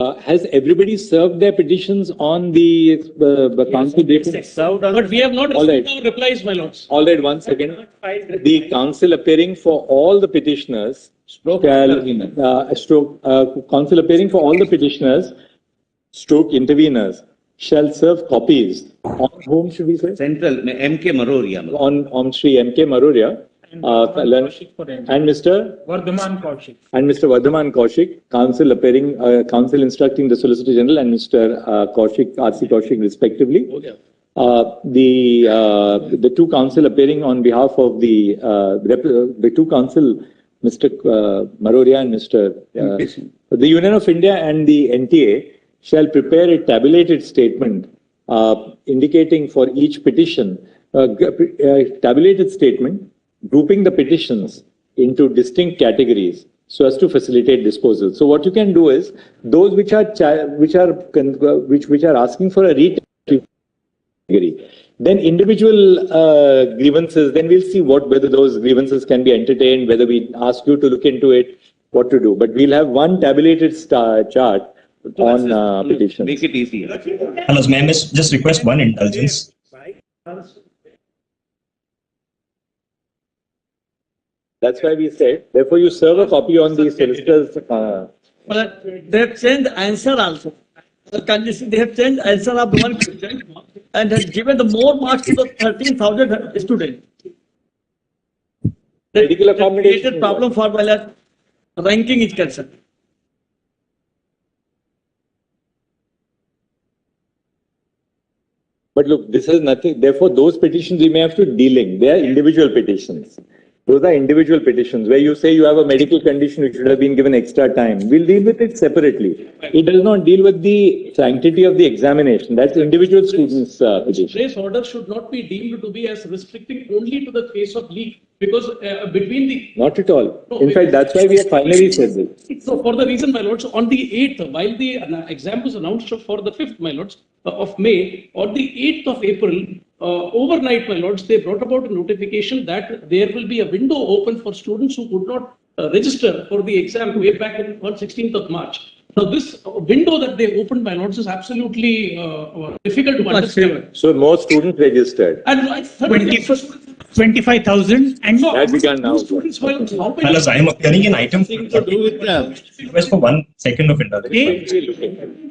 Has everybody served their petitions on the council? But we have not received our replies, my lords. All right, one second. The council appearing for all the petitioners, council appearing for all the petitioners, interveners, shall serve copies. On whom should we say? Central, M.K. Maroria. On Sri M.K. Maroria. And Mr. Vardhaman Kaushik. And Mr. Vardhaman Kaushik, council appearing, council instructing the Solicitor General and Mr. Kaushik, R.C. Kaushik, respectively. Okay. The two council appearing on behalf of the two council, Mr. Maroria and Mr. The Union of India and the NTA shall prepare a tabulated statement indicating for each petition, tabulated statement grouping the petitions into distinct categories so as to facilitate disposal. So what you can do is those which are asking for a category, then individual grievances, then we'll see whether those grievances can be entertained, whether we ask you to look into it, what to do. But we'll have one tabulated chart on petitions. Make it easier. Hello, may I just request one indulgence? That's why we said, therefore you serve a copy on the solicitors. But they have changed answer also. They have changed answer of one question and has given the more marks to the 13,000 students. Medical That accommodation created problem for while ranking is concerned. But look, this is nothing. Therefore, those petitions we may have to delink. They are individual petitions. Those are individual petitions where you say you have a medical condition which should have been given extra time. We'll deal with it separately. It does not deal with the sanctity of the examination. That's individual students' petition. This order should not be deemed to be as restricting only to the case of leak because between the... Not at all. In fact, that's why we have finally said this. So for the reason, my lords, on the 8th, while the exam was announced for the 5th, my lords, of May, on the 8th of April, overnight, my lords, they brought about a notification that there will be a window open for students who could not register for the exam way back on 16th of March. Now, this window that they opened, my lords, is absolutely difficult to understand. So more students registered. And 25,000 and That we can now. students, my lords, how many? Hello, I am appearing in item. To do with Request for 1 second of indulgence.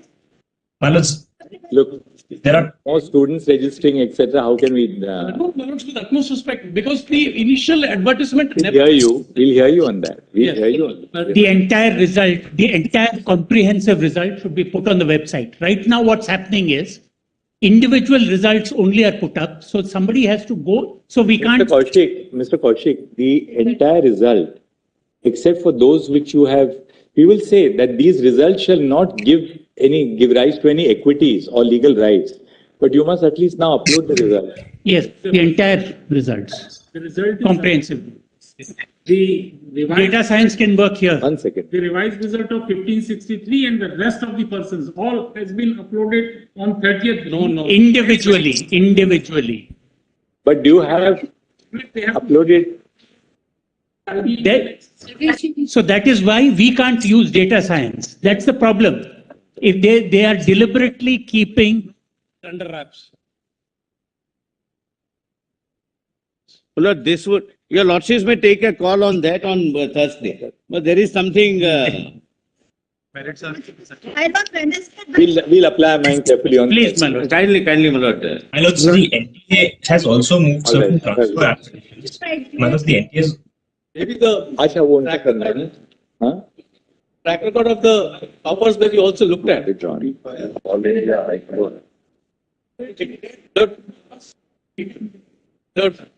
Look, there are more students registering, etc. How can we? No, my lords, with utmost respect, because the initial advertisement. We'll hear you. We'll hear you on that. We'll hear you on that. the entire result, the entire comprehensive result should be put on the website. Right now, what's happening is individual results only are put up. So somebody has to go. So we can't. Mr. Kaushik, the entire result, except for those which you have, we will say that these results shall not give rise to any equities or legal rights. But you must at least now upload the result. Yes, the entire results. The result Comprehensively. the revised, Data science can work here. 1 second. the revised result of 1563 and the rest of the persons all has been uploaded on 30th. No. Individually. But do you have They have uploaded? So that is why we can't use data science. That's the problem. If they are deliberately keeping Under wraps. Lord, this would, your lordships may take a call on that on Thursday. But there is something. I don't understand. We'll apply our mind carefully on. Please, my lord. Kindly, my lord. My lord, the NTA has also moved certain All right. transfer applications. My lord, the NTA is Maybe the Acha won't करना है ना? हाँ? track record of the hours that you also looked at. Withdrawn. Already, yeah, like, Third.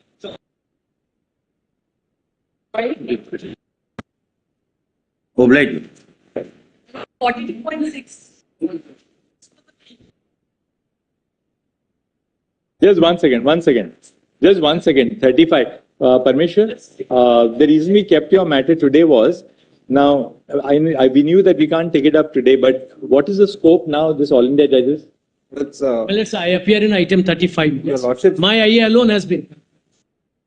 Obliged. 42.6. Just 1 second. Just 1 second. 35. Parmeshwar, the reason we kept your matter today was, now, we knew that we can't take it up today, but what is the scope now, this All India judges? Well, I appear in item 35. Your lordship, My IA alone has been.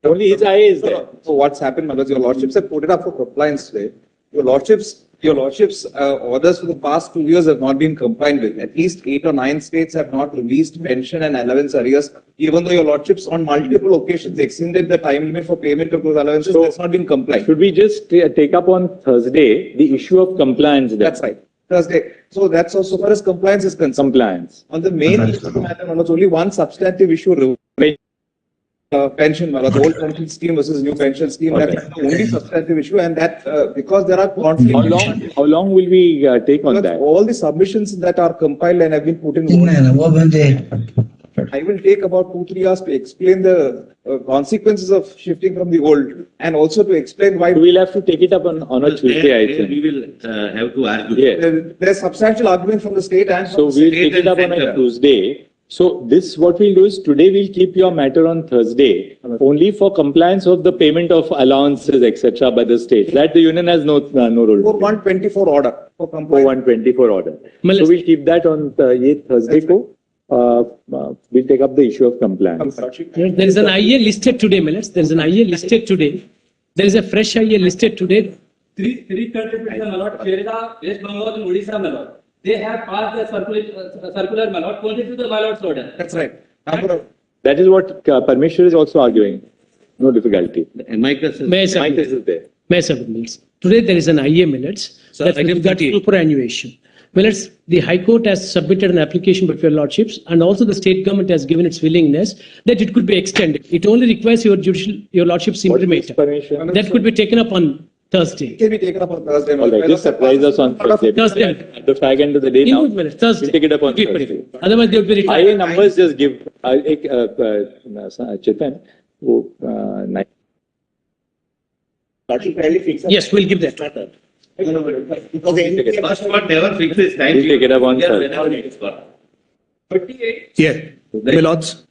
Only his IA is there. so what's happened, my lords, your lordships have put it up for compliance today. Your lordships Your Lordship's orders for the past 2 years have not been complied with. At least 8 or 9 states have not released pension and allowance arrears, even though your Lordships on multiple occasions extended the time limit for payment of those allowances. So, that's not been complied. Should we just take up on Thursday the issue of compliance? Then? That's right. Thursday. So that's also, so far as compliance is concerned. Compliance. On the main issue matter, it's only one substantive issue. Pension, the old pension scheme versus new pension scheme. Okay. That's the only substantive issue, and that because there are conflicts. How long will we take on that? All the submissions that are compiled and have been put in. I will take about 2-3 hours to explain the consequences of shifting from the old, and also to explain why. We'll have to take it up on a Tuesday, I think. We will have to argue. Yes. There's substantial argument from the state and from So the we'll state. take it up on a Tuesday. So this, what we'll do is today we'll keep your matter on Thursday only for compliance of the payment of allowances, etc. by the state. That the union has no role. For 124 order. For For compliance. 124 order. Well, So we'll keep that on Thursday. We'll take up the issue of compliance. There is an IA listed today, Millets. There is an IA listed today. There is a fresh IA listed today. Three countries, Malot, Kerala, West Bengal, and Odisha, Malot. They have passed the circular Malot, only to the Malot's order. That's right. That is what Parmeshwar is also arguing. No difficulty. And Micah says. May I Mike submit? is there. May I submit, Millets? Today there is an IA, Millets. Sir, That's item with regard to 38. superannuation. Millets, the High Court has submitted an application before your Lordships, and also the state government has given its willingness that it could be extended. It only requires your Lordship's What is this, imprimatur. Parmeshwar? That could be taken up on Thursday. It can be taken up on Thursday. All right, just surprise us on Thursday. Thursday. At the fag end of the day In now. good minutes, Thursday. We'll take it up on Keep it. Thursday. Otherwise they would be retired. IA numbers just give. Chetan, Yes, we'll give that. First one never fixes time. We'll take it up on Yeah, Thursday. whenever it is got. 38. Yeah, my lords,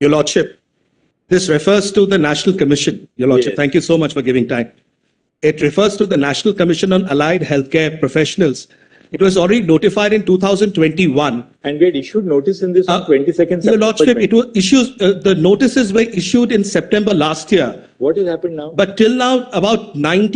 your lordship, this refers to the National Commission, your lordship. Yes. Thank you so much for giving time. It refers to the National Commission on Allied Healthcare Professionals. It was already notified in 2021. And we had issued notice in this on 22nd Your lordship, September. it was issues, the notices were issued in September last year, What has happened now? but till now about 90